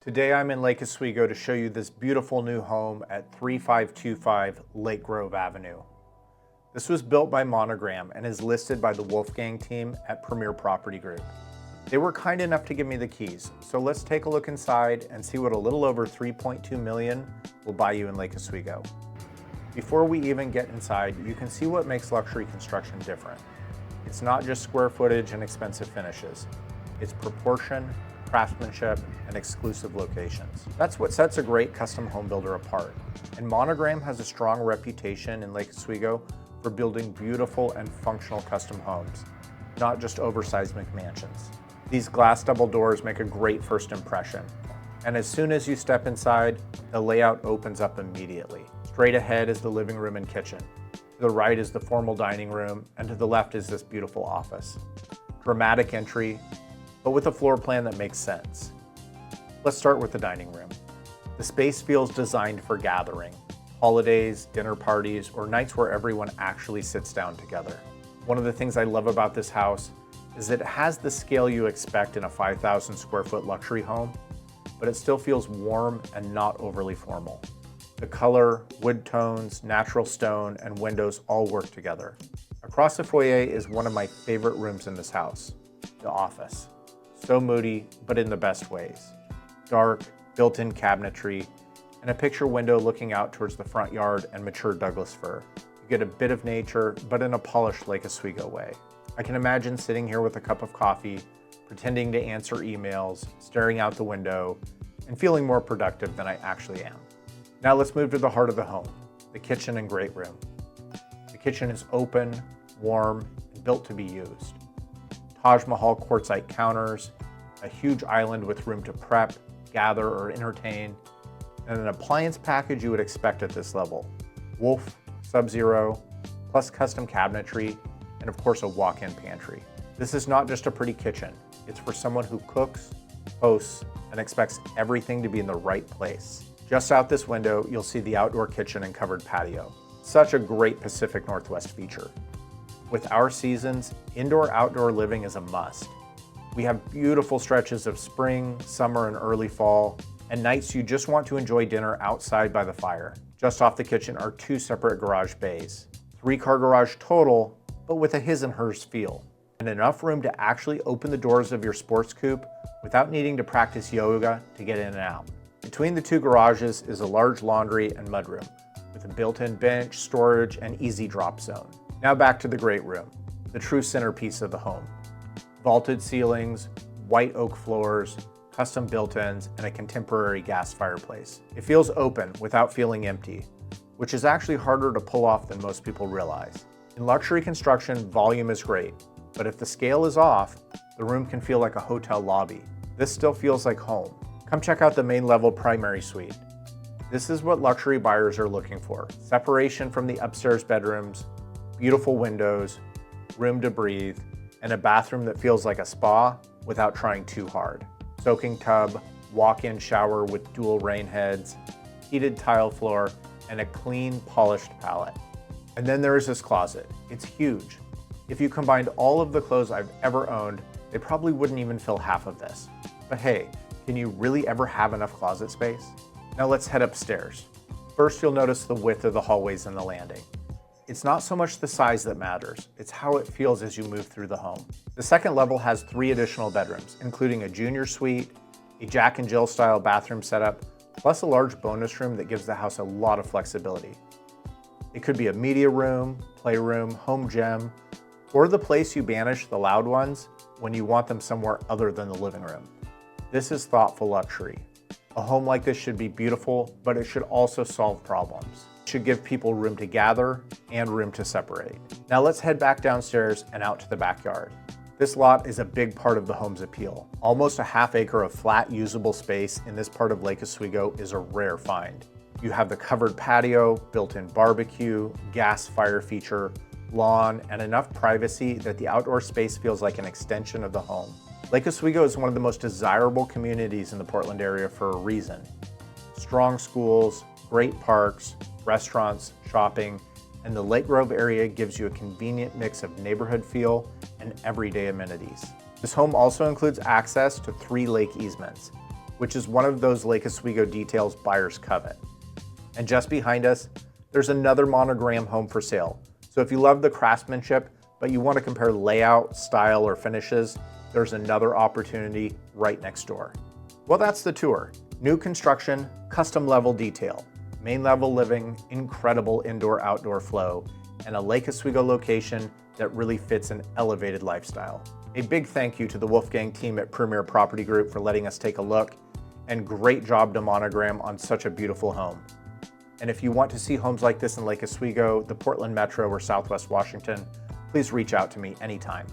Today I'm in Lake Oswego to show you this beautiful new home at 3525 Lake Grove Avenue. This was built by Monogram and is listed by the Wolfgang team at Premier Property Group. They were kind enough to give me the keys, so let's take a look inside and see what a little over $3.2 million will buy you in Lake Oswego. Before we even get inside, you can see what makes luxury construction different. It's not just square footage and expensive finishes. It's proportion, craftsmanship, and exclusive locations. That's what sets a great custom home builder apart. And Monogram has a strong reputation in Lake Oswego for building beautiful and functional custom homes, not just oversized McMansions. These glass double doors make a great first impression. And as soon as you step inside, the layout opens up immediately. Straight ahead is the living room and kitchen. To the right is the formal dining room, and to the left is this beautiful office. Dramatic entry, but with a floor plan that makes sense. Let's start with the dining room. The space feels designed for gathering, holidays, dinner parties, or nights where everyone actually sits down together. One of the things I love about this house is that it has the scale you expect in a 5,000 square foot luxury home, but it still feels warm and not overly formal. The color, wood tones, natural stone, and windows all work together. Across the foyer is one of my favorite rooms in this house, the office. So moody, but in the best ways. Dark, built-in cabinetry, and a picture window looking out towards the front yard and mature Douglas fir. You get a bit of nature, but in a polished Lake Oswego way. I can imagine sitting here with a cup of coffee, pretending to answer emails, staring out the window, and feeling more productive than I actually am. Now let's move to the heart of the home, the kitchen and great room. The kitchen is open, warm, and built to be used. Taj Mahal quartzite counters, a huge island with room to prep, gather, or entertain, and an appliance package you would expect at this level. Wolf, Sub-Zero, plus custom cabinetry, and of course a walk-in pantry. This is not just a pretty kitchen, it's for someone who cooks, hosts, and expects everything to be in the right place. Just out this window, you'll see the outdoor kitchen and covered patio. Such a great Pacific Northwest feature. With our seasons, indoor-outdoor living is a must. We have beautiful stretches of spring, summer, and early fall, and nights you just want to enjoy dinner outside by the fire. Just off the kitchen are two separate garage bays. 3-car garage total, but with a his and hers feel. And enough room to actually open the doors of your sports coupe without needing to practice yoga to get in and out. Between the two garages is a large laundry and mudroom, with a built-in bench, storage, and easy drop zone. Now back to the great room, the true centerpiece of the home. Vaulted ceilings, white oak floors, custom built-ins, and a contemporary gas fireplace. It feels open without feeling empty, which is actually harder to pull off than most people realize. In luxury construction, volume is great, but if the scale is off, the room can feel like a hotel lobby. This still feels like home. Come check out the main level primary suite. This is what luxury buyers are looking for. Separation from the upstairs bedrooms, beautiful windows, room to breathe, and a bathroom that feels like a spa without trying too hard. Soaking tub, walk-in shower with dual rain heads, heated tile floor, and a clean, polished palette. And then there is this closet. It's huge. If you combined all of the clothes I've ever owned, they probably wouldn't even fill half of this. But hey, can you really ever have enough closet space? Now let's head upstairs. First, you'll notice the width of the hallways and the landing. It's not so much the size that matters, it's how it feels as you move through the home. The second level has 3 additional bedrooms, including a junior suite, a Jack and Jill style bathroom setup, plus a large bonus room that gives the house a lot of flexibility. It could be a media room, playroom, home gym, or the place you banish the loud ones when you want them somewhere other than the living room. This is thoughtful luxury. A home like this should be beautiful, but it should also solve problems. Should give people room to gather and room to separate. Now let's head back downstairs and out to the backyard. This lot is a big part of the home's appeal. Almost a half-acre of flat usable space in this part of Lake Oswego is a rare find. You have the covered patio, built-in barbecue, gas fire feature, lawn, and enough privacy that the outdoor space feels like an extension of the home. Lake Oswego is one of the most desirable communities in the Portland area for a reason. Strong schools, great parks, restaurants, shopping, and the Lake Grove area gives you a convenient mix of neighborhood feel and everyday amenities. This home also includes access to 3 lake easements, which is one of those Lake Oswego details buyers covet. And just behind us, there's another Monogram home for sale. So if you love the craftsmanship, but you want to compare layout, style, or finishes, there's another opportunity right next door. Well, that's the tour. New construction, custom level detail, main level living, incredible indoor-outdoor flow, and a Lake Oswego location that really fits an elevated lifestyle. A big thank you to the Wolfgang team at Premier Property Group for letting us take a look, and great job to Monogram on such a beautiful home. And if you want to see homes like this in Lake Oswego, the Portland Metro, or Southwest Washington, please reach out to me anytime.